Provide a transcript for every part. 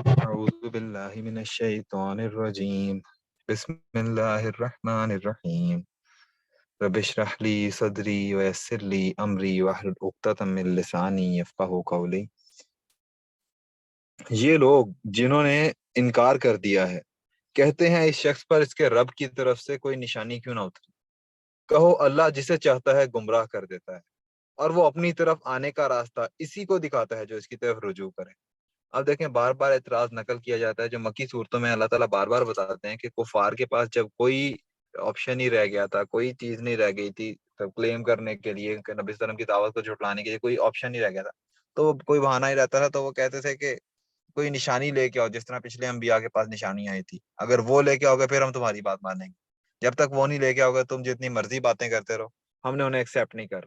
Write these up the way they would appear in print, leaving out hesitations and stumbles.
أعوذ بالله من الشيطان الرجيم بسم الله الرحمن الرحيم رب اشرح لي صدري ويسر لي أمري واحلل عقدة من لساني يفقهوا قولي۔ یہ لوگ جنہوں نے انکار کر دیا ہے کہتے ہیں اس شخص پر اس کے رب کی طرف سے کوئی نشانی کیوں نہ اتری۔ کہو اللہ جسے چاہتا ہے گمراہ کر دیتا ہے اور وہ اپنی طرف آنے کا راستہ اسی کو دکھاتا ہے جو اس کی طرف رجوع کرے۔ اب دیکھیں بار بار اعتراض نقل کیا جاتا ہے جو مکی صورتوں میں اللہ تعالیٰ بار بار بتاتے ہیں کہ کفار کے پاس جب کوئی آپشن ہی رہ گیا تھا، کوئی چیز نہیں رہ گئی تھی تب کلیم کرنے کے لیے کہ نبی صلی اللہ علیہ وسلم کی دعوت کو جھٹلانے کے لیے کوئی آپشن نہیں رہ گیا تھا، تو کوئی بہانہ ہی رہتا تھا، تو وہ کہتے تھے کہ کوئی نشانی لے کے آؤ، جس طرح پچھلے انبیاء کے پاس نشانی آئی تھی، اگر وہ لے کے آؤ گے پھر ہم تمہاری بات مانیں گے، جب تک وہ نہیں لے کے آؤ گے تم جتنی مرضی باتیں کرتے رہو، ہم نے انہیں ایکسیپٹ نہیں کر۔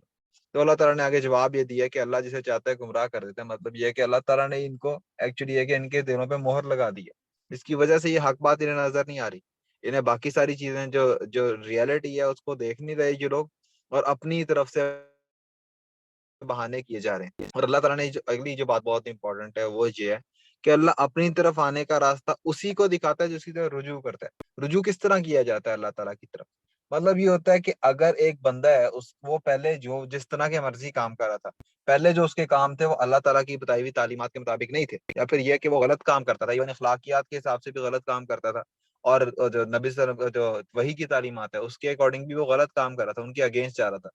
تو اللہ تعالیٰ نے آگے جواب یہ دیا کہ اللہ جسے چاہتا ہے گمراہ کر دیتا ہے، مطلب یہ کہ اللہ تعالیٰ نے ان کو ایکچولی یہ کہ ان کے دلوں پہ مہر لگا دی ہے، جس کی وجہ سے یہ حق بات انہیں نظر نہیں آ رہی، انہیں باقی ساری چیزیں جو جو ریئلٹی ہے اس کو دیکھ نہیں رہے یہ لوگ، اور اپنی طرف سے بہانے کیے جا رہے ہیں۔ اور اللہ تعالیٰ نے اگلی جو بات بہت امپورٹنٹ ہے وہ یہ ہے کہ اللہ اپنی طرف آنے کا راستہ اسی کو دکھاتا ہے جو اس کی طرف رجوع کرتا ہے۔ رجوع کس طرح کیا جاتا ہے اللہ تعالیٰ کی طرف؟ مطلب یہ ہوتا ہے کہ اگر ایک بندہ ہے وہ پہلے جو جس طرح کے مرضی کام کر رہا تھا، پہلے جو اس کے کام تھے وہ اللہ تعالیٰ کی بتائی ہوئی تعلیمات کے مطابق نہیں تھے، یا پھر یہ کہ وہ غلط کام کرتا تھا، ایون اخلاقیات کے حساب سے بھی غلط کام کرتا تھا، اور جو نبی صلی اللہ علیہ وسلم جو وحی کی تعلیمات ہے اس کے اکارڈنگ بھی وہ غلط کام کر رہا تھا، ان کے اگینسٹ جا رہا تھا،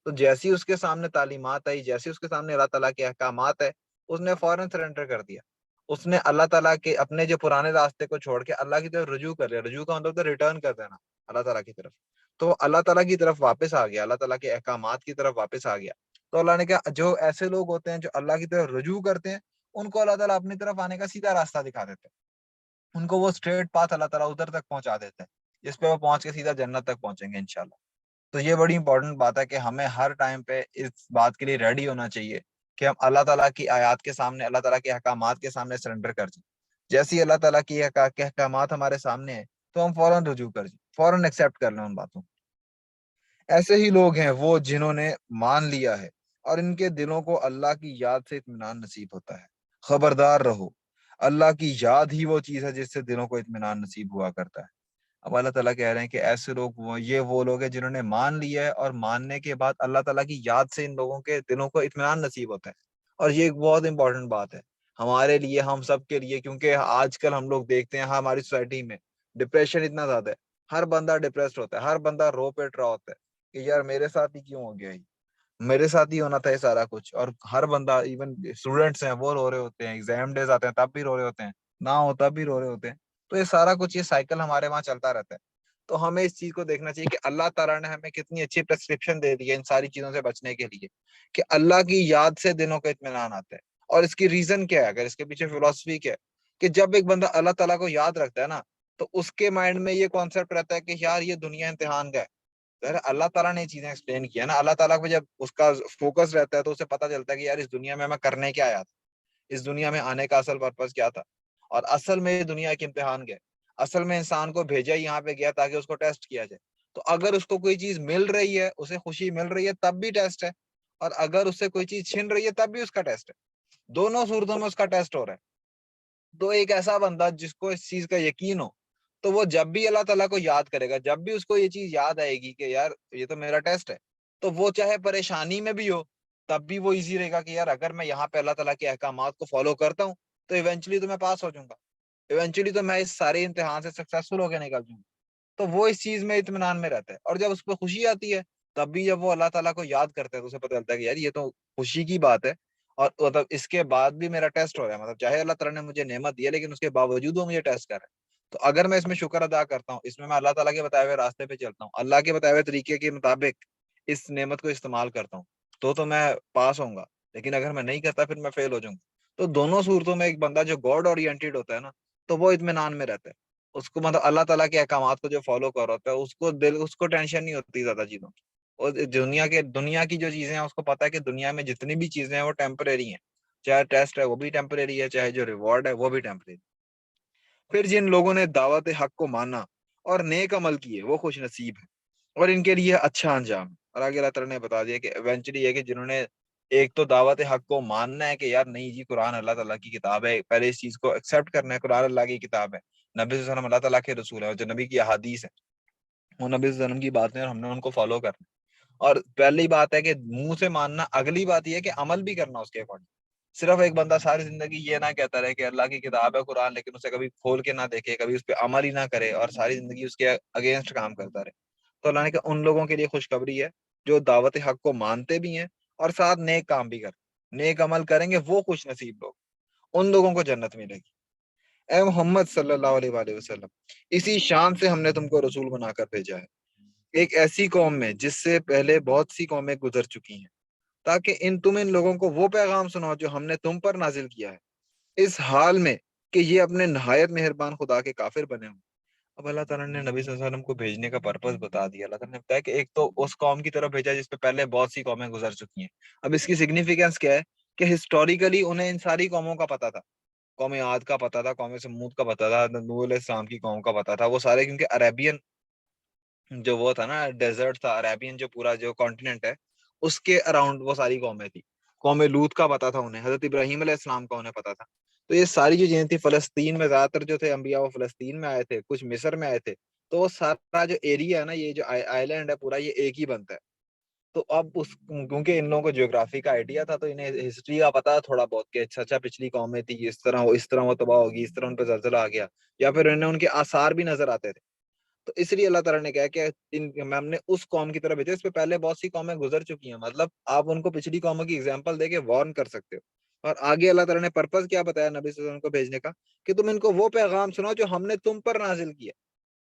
تو جیسی اس کے سامنے تعلیمات آئی، جیسی اس کے سامنے اللہ تعالیٰ کے احکامات ہے، اس نے فوراً سرنڈر کر دیا، اس نے اللہ تعالیٰ کے اپنے جو پرانے راستے کو چھوڑ کے اللہ کی طرف رجوع کر لیا۔ رجوع کا مطلب تو ریٹرن کر دینا اللہ تعالیٰ کی طرف، تو اللہ تعالیٰ کی طرف واپس آ گیا، اللہ تعالیٰ کے احکامات کی طرف واپس آ گیا۔ تو اللہ نے کہا جو ایسے لوگ ہوتے ہیں جو اللہ کی طرف رجوع کرتے ہیں ان کو اللہ تعالیٰ اپنی طرف آنے کا سیدھا راستہ دکھا دیتے ہیں، ان کو وہ اسٹریٹ پاتھ اللہ تعالیٰ ادھر تک پہنچا دیتے ہیں جس پہ وہ پہنچ کے سیدھا جنت تک پہنچیں گے انشاءاللہ۔ تو یہ بڑی امپورٹنٹ بات ہے کہ ہمیں ہر ٹائم پہ اس بات کے لیے ریڈی ہونا چاہیے کہ ہم اللہ تعالیٰ کی آیات کے سامنے، اللہ تعالیٰ کے احکامات کے سامنے سرنڈر کر جائیں۔ جیسے ہی اللہ تعالیٰ کی کے احکامات ہمارے سامنے ہیں تو ہم فوراً رجوع کر جائیں، فوراً ایکسیپٹ کر لیں ان باتوں کو۔ ایسے ہی لوگ ہیں وہ جنہوں نے مان لیا ہے اور ان کے دلوں کو اللہ کی یاد سے اطمینان نصیب ہوتا ہے۔ خبردار رہو، اللہ کی یاد ہی وہ چیز ہے جس سے دلوں کو اطمینان نصیب ہوا کرتا ہے۔ اب اللہ تعالیٰ کہہ رہے ہیں کہ ایسے لوگ وہ لوگ ہیں جنہوں نے مان لیا ہے اور ماننے کے بعد اللہ تعالیٰ کی یاد سے ان لوگوں کے دلوں کو اطمینان نصیب ہوتا ہے۔ اور یہ ایک بہت امپورٹنٹ بات ہے ہمارے لیے، ہم سب کے لیے، کیونکہ آج کل ہم لوگ دیکھتے ہیں ہماری سوسائٹی میں ڈپریشن اتنا زیادہ ہے، ہر بندہ ڈپریسڈ ہوتا ہے، ہر بندہ رو پیٹ رہا ہوتا ہے کہ یار میرے ساتھ ہی کیوں ہو گیا، میرے ساتھ ہی ہونا تھا یہ سارا کچھ۔ اور ہر بندہ، ایون اسٹوڈینٹس ہیں وہ رو رہے ہوتے ہیں، ایگزام ڈیز آتے ہیں تب بھی رو رہے ہوتے ہیں، نہ ہو تب بھی رو رہے ہوتے ہیں۔ تو یہ سارا کچھ، یہ سائیکل ہمارے وہاں چلتا رہتا ہے۔ تو ہمیں اس چیز کو دیکھنا چاہیے کہ اللہ تعالیٰ نے ہمیں کتنی اچھی پرسکرپشن دے دی ہے ان ساری چیزوں سے بچنے کے لیے، کہ اللہ کی یاد سے دلوں کو اطمینان آتا ہے۔ اور اس کی ریزن کیا ہے، اگر اس کے پیچھے فلسفی کیا ہے، کہ جب ایک بندہ اللہ تعالیٰ کو یاد رکھتا ہے نا تو اس کے مائنڈ میں یہ کانسیپٹ رہتا ہے کہ یار یہ دنیا امتحان کا ہے۔ اللہ تعالیٰ نے یہ چیزیں ایکسپلین کیا نا، اللہ تعالیٰ کو جب اس کا فوکس رہتا ہے تو اسے پتہ چلتا ہے کہ یار اس دنیا میں کرنے کیا آیا تھا، اس دنیا میں آنے کا اصل پرپس کیا تھا، اور اصل میں یہ دنیا ایک امتحان کا ہے۔ اصل میں انسان کو بھیجا یہاں پہ گیا تاکہ اس کو ٹیسٹ کیا جائے، تو اگر اس کو کوئی چیز مل رہی ہے، اسے خوشی مل رہی ہے، تب بھی ٹیسٹ ہے، اور اگر اس سے کوئی چیز چھن رہی ہے تب بھی اس کا ٹیسٹ ہے، دونوں صورتوں میں اس کا ٹیسٹ ہو رہا ہے۔ تو ایک ایسا بندہ جس کو اس چیز کا یقین ہو تو وہ جب بھی اللہ تعالیٰ کو یاد کرے گا، جب بھی اس کو یہ چیز یاد آئے گی کہ یار یہ تو میرا ٹیسٹ ہے، تو وہ چاہے پریشانی میں بھی ہو تب بھی وہ ایزی رہے گا کہ یار اگر میں یہاں پہ اللہ تعالیٰ کے احکامات کو فالو کرتا ہوں تو ایونچولی تو میں پاس ہو جاؤں گا، ایونچولی تو میں اس سارے امتحان سے سکسیسفل ہو کے نکل جاؤں گا۔ تو وہ اس چیز میں اطمینان میں رہتا ہے، اور جب اس پہ خوشی آتی ہے تب بھی جب وہ اللہ تعالیٰ کو یاد کرتا ہے تو اسے پتہ چلتا ہے کہ یار یہ تو خوشی کی بات ہے، اور مطلب اس کے بعد بھی میرا ٹیسٹ ہو رہا ہے، مطلب چاہے اللہ تعالیٰ نے مجھے نعمت دی ہے لیکن اس کے باوجود وہ مجھے ٹیسٹ کر رہا ہے۔ تو اگر میں اس میں شکر ادا کرتا ہوں، اس میں اللہ تعالیٰ کے بتائے ہوئے راستے پہ چلتا ہوں، اللہ کے بتائے ہوئے طریقے کے مطابق اس نعمت کو استعمال کرتا ہوں، تو میں پاس ہوں گا، لیکن اگر میں نہیں کرتا پھر میں فیل ہو جاؤں گا۔ تو دونوں صورتوں میں ایک بندہ جو گاڈ اورینٹیڈ ہوتا ہے نا تو وہ اطمینان میں رہتا ہے، اس کو مطلب اللہ تعالیٰ کے احکامات کو جو فالو کر رہا ہوتا ہے اس کو ٹینشن نہیں ہوتی زیادہ چیزوں کی، اور دنیا کی جو چیزیں ہیں اس کو پتا ہے کہ دنیا میں جتنی بھی چیزیں ہیں وہ ٹیمپریری ہیں، چاہے ٹیسٹ ہے وہ بھی ٹیمپریری ہے، چاہے جو ریوارڈ ہے وہ بھی ٹیمپریری۔ پھر جن لوگوں نے دعوت حق کو مانا اور نیک عمل کیے وہ خوش نصیب ہیں اور ان کے لیے اچھا انجام ہے۔ اور آگے اللہ تعالیٰ نے بتا دیا کہ ایونچولی یہ کہ جنہوں نے ایک تو دعوت حق کو ماننا ہے کہ یار نہیں جی قرآن اللہ تعالیٰ کی کتاب ہے، پہلے اس چیز کو ایکسیپٹ کرنا ہے، قرآن اللہ کی کتاب ہے، نبی صلی اللہ علیہ وسلم اللہ تعالیٰ کے رسول ہے، جو نبی کی احادیث ہے وہ نبی صلی اللہ علیہ وسلم کی باتیں اور ہم نے ان کو فالو کرنا ہے۔ اور پہلی بات ہے کہ منہ سے ماننا، اگلی بات یہ ہے کہ عمل بھی کرنا اس کے اکارڈنگ۔ صرف ایک بندہ ساری زندگی یہ نہ کہتا رہے کہ اللہ کی کتاب ہے قرآن، لیکن اسے کبھی کھول کے نہ دیکھے، کبھی اس پہ عمل ہی نہ کرے اور ساری زندگی اس کے اگینسٹ کام کرتا رہے، تو اللہ نے کہا ان لوگوں کے لیے خوشخبری ہے جو دعوت حق کو مانتے بھی ہیں اور ساتھ نیک کام بھی کرتے، نیک عمل کریں گے، وہ خوش نصیب لوگ، ان لوگوں کو جنت ملے گی۔ اے محمد صلی اللہ علیہ وآلہ وسلم، اسی شان سے ہم نے تم کو رسول بنا کر بھیجا ہے ایک ایسی قوم میں جس سے پہلے بہت سی قومیں گزر چکی ہیں، تاکہ تم ان لوگوں کو وہ پیغام سناؤ جو ہم نے تم پر نازل کیا ہے، اس حال میں کہ یہ اپنے نہایت مہربان خدا کے کافر بنے ہوں۔ اب اللہ تعالیٰ نے نبی صلی اللہ علیہ وسلم کو بھیجنے کا پرپس بتا دیا۔ اللہ تعالیٰ نے بتایا کہ ایک تو اس قوم کی طرف بھیجا جس پہ پہلے بہت سی قومیں گزر چکی ہیں۔ اب اس کی سگنیفیکینس کیا ہے کہ ہسٹوریکلی انہیں ان ساری قوموں کا پتا تھا، قوم عاد کا پتا تھا، قوم سمود کا پتا تھا، نوح علیہ السلام کی قوم کا پتا تھا، وہ سارے کیونکہ عربین جو وہ تھا نا ڈیزرٹ تھا، عربین جو پورا جو کانٹیننٹ ہے اس کے اراؤنڈ وہ ساری قومیں تھی۔ قوم لوط کا پتا تھا انہیں، حضرت ابراہیم علیہ السلام کا انہیں پتا تھا۔ تو یہ ساری جو چیزیں تھی، فلسطین میں زیادہ تر جو تھے انبیاء وہ فلسطین میں آئے تھے، کچھ مصر میں آئے تھے، تو وہ سارا جو ایریا ہے نا، یہ جو آئی لینڈ ہے پورا، یہ ایک ہی بنتا ہے۔ تو اب اس کیونکہ ان لوگوں کو جیوگرافی کا آئیڈیا تھا، تو انہیں ہسٹری کا پتا تھوڑا بہت کہ اچھا پچھلی قومیں تھی، اس طرح وہ تباہ ہوگی، اس طرح ان پہ زلزلہ آ گیا، یا پھر انہیں ان کے آثار بھی نظر آتے تھے۔ تو اس لیے اللہ تعالیٰ نے کہا کہ ہم نے اس قوم کی طرف بھیجا، اس پہ پہلے بہت سی قومیں گزر چکی ہیں، مطلب آپ ان کو پچھلی قوموں کی اگزامپل دے کے وارن کر سکتے ہو۔ اور آگے اللہ تعالیٰ نے پرپس کیا بتایا نبی صلی اللہ علیہ وسلم کو بھیجنے کا، کہ تم ان کو وہ پیغام سناؤ جو ہم نے تم پر نازل کیا۔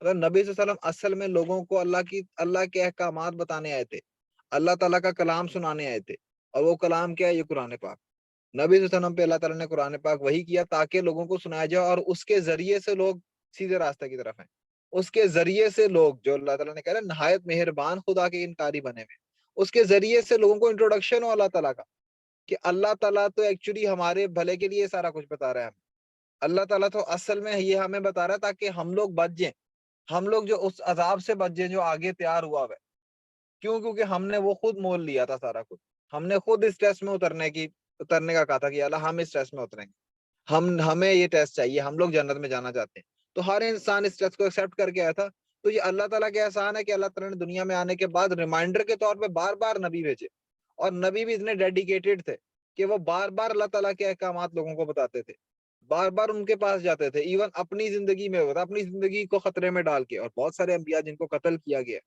اگر نبی صلی اللہ علیہ وسلم اصل میں لوگوں کو اللہ کے احکامات بتانے آئے تھے، اللہ تعالیٰ کا کلام سنانے آئے تھے، اور وہ کلام کیا ہے؟ یہ قرآن پاک۔ نبی صلی اللہ علیہ وسلم پہ اللہ تعالیٰ نے قرآن پاک وہی کیا تاکہ لوگوں کو سنایا جائے، اور اس کے ذریعے سے لوگ سیدھے راستے کی طرف ہیں، اس کے ذریعے سے لوگ، جو اللہ تعالیٰ نے کہا ہے نہایت مہربان خدا کے انکاری بنے ہوئے، اس کے ذریعے سے لوگوں کو انٹروڈکشن ہو اللہ تعالیٰ کا، کہ اللہ تعالیٰ تو ایکچولی ہمارے بھلے کے لیے سارا کچھ بتا رہا ہے ہمیں۔ اللہ تعالیٰ تو اصل میں یہ ہمیں بتا رہا ہے تاکہ ہم لوگ بچ جائیں، ہم لوگ جو اس عذاب سے بچ جائیں جو آگے تیار ہوا ہوا ہے۔ کیوں؟ کیونکہ ہم نے وہ خود مول لیا تھا سارا کچھ، ہم نے خود اس ٹیسٹ میں اترنے کا کہا تھا کہ اللہ ہم اس ٹیسٹ میں اتریں گے، ہمیں یہ ٹیسٹ چاہیے، ہم لوگ جنت میں جانا چاہتے ہیں۔ تو ہر انسان اس ٹیسٹ کو ایکسیپٹ کر کے آیا تھا۔ تو یہ اللہ تعالیٰ کا احسان ہے کہ اللہ تعالیٰ نے دنیا میں آنے کے بعد ریمائنڈر کے طور پہ بار بار نبی بھیجے، اور نبی بھی اتنے ڈیڈیکیٹڈ تھے کہ وہ بار بار اللہ تعالیٰ کے احکامات لوگوں کو بتاتے تھے، بار بار ان کے پاس جاتے تھے، ایون اپنی زندگی میں ہوتا، اپنی زندگی کو خطرے میں ڈال کے۔ اور بہت سارے انبیاء جن کو قتل کیا گیا،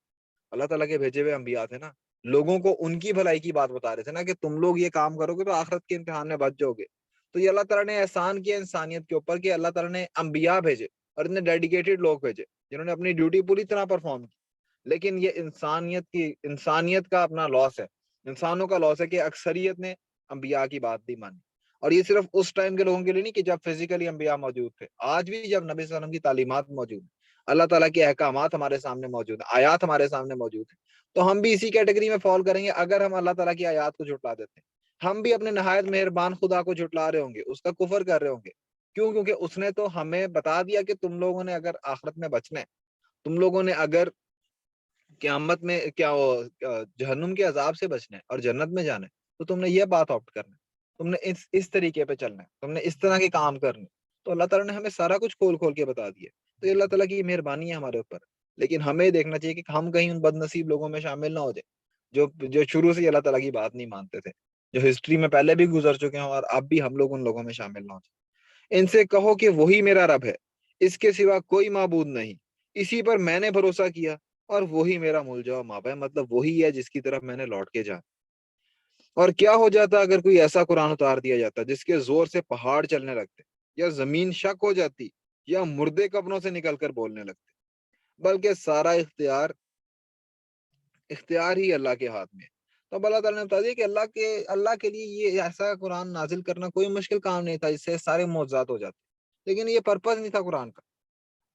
اللہ تعالیٰ کے بھیجے ہوئے انبیاء تھے نا، لوگوں کو ان کی بھلائی کی بات بتا رہے تھے نا، کہ تم لوگ یہ کام کرو گے تو آخرت کے امتحان میں بچ جاؤ گے۔ تو یہ اللہ تعالیٰ نے احسان کیا انسانیت کے اوپر کہ اللہ تعالیٰ نے انبیاء بھیجے اور اتنے ڈیڈیکیٹڈ لوگ بھیجے جنہوں نے اپنی ڈیوٹی پوری طرح پرفارم کی۔ لیکن یہ انسانیت کا اپنا لاس ہے، انسانوں کا لاس ہے کہ اکثریت نے انبیاء کی بات نہیں مانی۔ اور یہ صرف اس ٹائم کے لوگوں کے لیے نہیں کہ جب فزیکلی انبیاء موجود تھے، آج بھی جب نبی صلی اللہ علیہ وسلم کی تعلیمات موجود ہیں، اللہ تعالیٰ کے احکامات ہمارے سامنے موجود ہیں، آیات ہمارے سامنے موجود ہیں، تو ہم بھی اسی کیٹیگری میں فال کریں گے اگر ہم اللہ تعالیٰ کی آیات کو جھٹلا دیتے ہیں۔ ہم بھی اپنے نہایت مہربان خدا کو جھٹلا رہے ہوں گے، اس کا کفر کر رہے ہوں گے۔ کیوں؟ کیونکہ اس نے تو ہمیں بتا دیا کہ تم لوگوں نے اگر آخرت میں بچنا ہے، تم لوگوں نے اگر قیامت میں جہنم کے عذاب سے بچنا ہے اور جنت میں جانا ہے، تو تم نے یہ بات آپٹ کرنا ہے، تم نے اس طریقے پہ چلنا ہے، تم نے اس طرح کے کام کرنے۔ تو اللہ تعالیٰ نے ہمیں سارا کچھ کھول کھول کے بتا دیا۔ تو یہ اللہ تعالیٰ کی مہربانی ہے ہمارے اوپر، لیکن ہمیں دیکھنا چاہیے کہ ہم کہیں ان بد نصیب لوگوں میں شامل نہ ہو جائے جو شروع سے اللہ تعالیٰ کی بات نہیں مانتے تھے، جو ہسٹری میں پہلے بھی گزر چکے ہیں، اور اب بھی ہم لوگ ان لوگوں میں شامل نہ ہو جائیں۔ ان سے کہو کہ وہی میرا رب ہے، اس کے سوا کوئی معبود نہیں، اسی پر میں نے بھروسہ کیا، اور وہی میرا ملجا و مآب ہے، مطلب وہی ہے جس کی طرف میں نے لوٹ کے جانا۔ اور کیا ہو جاتا اگر کوئی ایسا قرآن اتار دیا جاتا جس کے زور سے پہاڑ چلنے لگتے، یا زمین شک ہو جاتی، یا مردے قبروں سے نکل کر بولنے لگتے؟ بلکہ سارا اختیار ہی اللہ کے ہاتھ میں ہے۔ تو اب اللہ تعالیٰ نے بتا دیا کہ اللہ کے لیے یہ ایسا قرآن نازل کرنا کوئی مشکل کام نہیں تھا جس سے سارے معجزات ہو جاتے، لیکن یہ پرپس نہیں تھا قرآن کا۔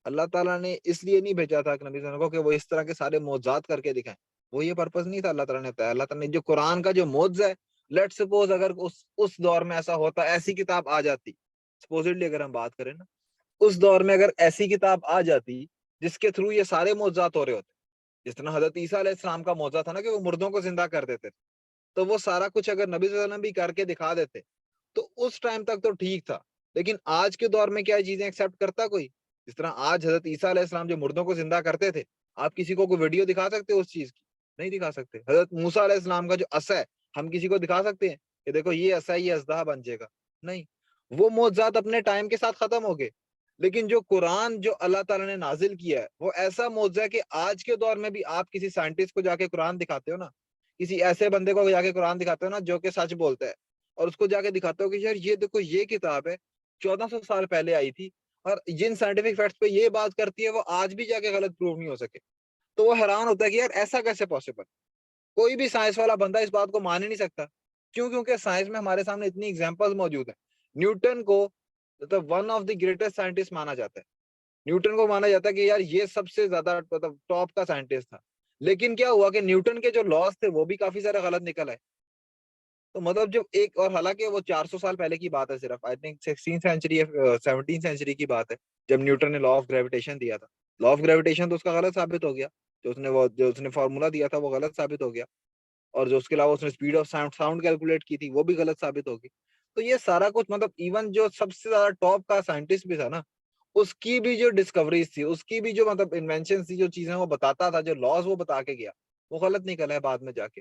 اللہ تعالیٰ نے اس لیے نہیں بھیجا تھا کہ نبی صلی اللہ علیہ وسلم کو کہ وہ اس طرح کے سارے معجزات کر کے دکھائیں، وہ یہ پرپس نہیں تھا۔ اللہ تعالیٰ نے بتایا، اللہ تعالیٰ نے جو قرآن کا جو معجزہ ہے، لیٹ سپوز اگر اس دور میں ایسا ہوتا، ایسی کتاب آ جاتی، سپوزٹلی اگر ہم بات کریں نا، اس دور میں اگر ایسی کتاب آ جاتی جس کے تھرو یہ سارے معجزات ہو رہے ہوتے، جس طرح حضرت عیسیٰ علیہ السلام کا معجزہ تھا نا کہ وہ مردوں کو زندہ کر دیتے تھے، تو وہ سارا کچھ اگر نبی صلی اللہ علیہ وسلم بھی کر کے دکھا دیتے تو اس ٹائم تک تو ٹھیک تھا. لیکن آج کے دور میں کیا چیزیں ایکسپٹ کرتا کوئی؟ جس طرح آج حضرت عیسیٰ علیہ السلام جو مردوں کو زندہ کرتے تھے, آپ کسی کو کوئی ویڈیو دکھا سکتے ہو اس چیز کی؟ نہیں دکھا سکتے. حضرت موسیٰ علیہ السلام کا جو عصا ہے, ہم کسی کو دکھا سکتے ہیں کہ دیکھو یہ عصا ہے, یہ اژدہا بن جائے گا؟ نہیں. وہ معجزات اپنے ٹائم کے ساتھ ختم ہو گئے. لیکن جو قرآن جو اللہ تعالیٰ نے نازل کیا ہے وہ ایسا معجزہ ہے کہ آج کے دور میں بھی آپ کسی سائنٹسٹ کو جا کے قرآن دکھاتے ہو نا, کسی ایسے بندے کو جا کے قرآن دکھاتے ہو نا جو کہ سچ بولتا ہے, اور اس کو جا کے دکھاتے ہو کہ یار یہ دیکھو یہ کتاب ہے 1400 سال پہلے آئی تھی, اور جن سائنٹیفک فیکٹس پہ یہ بات کرتی ہے وہ آج بھی جا کے غلط پروو نہیں ہو سکے, تو وہ حیران ہوتا ہے کہ یار ایسا کیسے پاسبل. کوئی بھی سائنس والا بندہ اس بات کو مان ہی نہیں سکتا. کیوں؟ کیونکہ سائنس میں ہمارے سامنے اتنی ایگزامپل موجود ہیں. نیوٹن کو مطلب one of the greatest scientist مانا جاتا ہے. نیوٹن کو مانا جاتا ہے کہ یار یہ سب سے زیادہ مطلب ٹاپ کا سائنٹسٹ تھا. لیکن کیا ہوا کہ نیوٹن کے جو لاس تھے وہ بھی کافی سارے غلط نکل آئے. تو مطلب جب ایک, اور حالانکہ وہ 400 سال پہلے کی بات ہے, صرف آئی تھنک 16 سینچری 17 سینچری کی بات ہے جب نیوٹن نے لا آف گریویٹیشن دیا تھا. لا آف گریویٹیشن تو اس کا غلط ثابت ہو گیا, جو اس نے فارمولا دیا تھا وہ غلط ثابت ہو گیا, اور جو اس کے علاوہ اس نے اسپیڈ آف ساؤنڈ کیلکولیٹ کی تھی وہ بھی غلط ثابت ہوگی. تو یہ سارا کچھ مطلب ایون جو سب سے زیادہ ٹاپ کا سائنٹسٹ بھی تھا نا, اس کی بھی جو ڈسکوریز تھی, اس کی بھی جو مطلب انوینشن تھی, جو چیزیں وہ بتاتا تھا, جو لاز وہ بتا کے گیا, وہ غلط نکلا ہے بعد میں جا کے.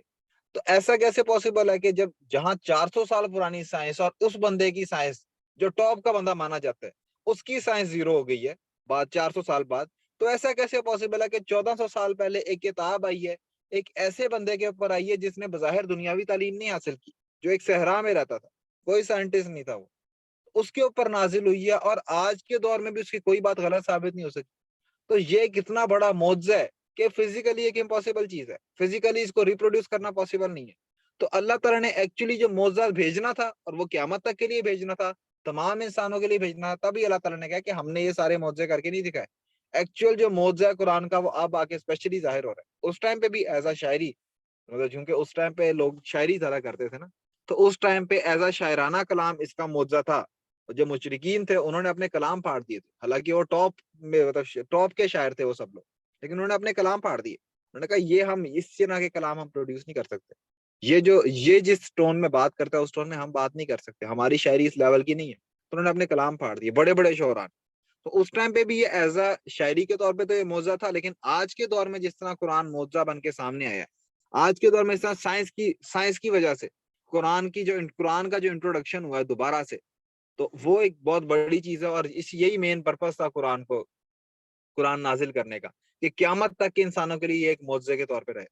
تو ایسا کیسے پاسبل ہے کہ جب جہاں 400 سال پرانی سائنس اور اس بندے کی سائنس جو ٹاپ کا بندہ مانا جاتا ہے اس کی سائنس زیرو ہو گئی ہے بعد 400 سال بعد, تو ایسا کیسے پاسبل ہے کہ 1400 سال پہلے ایک کتاب آئی ہے ایک ایسے بندے کے اوپر آئی ہے جس نے بظاہر دنیاوی تعلیم نہیں حاصل کی, جو ایک صحرا میں رہتا تھا, کوئی سائنٹسٹ نہیں تھا, وہ اس کے اوپر نازل ہوئی ہے, اور آج کے دور میں بھی اس کی کوئی بات غلط ثابت نہیں ہو سکتی. تو یہ کتنا بڑا معجزہ ہے کہ فزیکلی ایک امپاسبل چیز ہے, فزیکلی اس کو ریپروڈیوس کرنا پاسبل نہیں ہے. تو اللہ تعالیٰ نے ایکچولی جو معجزہ بھیجنا تھا, اور وہ قیامت تک کے لیے بھیجنا تھا, تمام انسانوں کے لیے بھیجنا تھا, تبھی اللہ تعالیٰ نے کہا کہ ہم نے یہ سارے معجزے کر کے نہیں دکھائے. ایکچوئل جو معجزہ ہے قرآن کا وہ اب آ کے اسپیشلی ظاہر ہو رہا ہے. اس ٹائم پہ بھی ایز اے شاعری, مطلب چونکہ اس ٹائم پہ لوگ شاعری زیادہ کرتے تھے نا, تو اس ٹائم پہ ایز اے شاعرانہ کلام اس کا معجزہ تھا. جو مشرکین تھے انہوں نے اپنے کلام پھاڑ دیے تھے, حالانکہ وہ ٹاپ میں مطلب ٹاپ کے شاعر تھے وہ سب لوگ, لیکن انہوں نے اپنے کلام پھاڑ دیے. انہوں نے کہا یہ ہم اس طرح کے کلام ہم پروڈیوس نہیں کر سکتے, یہ جس ٹون میں بات کرتا ہے اس ٹون میں ہم بات نہیں کر سکتے, ہماری شاعری اس لیول کی نہیں ہے. تو انہوں نے اپنے کلام پھاڑ دیے, بڑے بڑے شعراء. تو اس ٹائم پہ بھی یہ ایز اے شاعری کے طور پہ تو یہ معجزہ تھا, لیکن آج کے دور میں جس طرح قرآن معجزہ بن کے سامنے آیا, آج کے دور میں اس طرح سائنس کی وجہ سے قرآن کا جو انٹروڈکشن ہوا ہے دوبارہ سے, تو وہ ایک بہت بڑی چیز ہے. اور یہی مین پرپس تھا قرآن نازل کرنے کا, کہ قیامت تک کے انسانوں کے لیے ایک معجزے کے طور پہ رہے.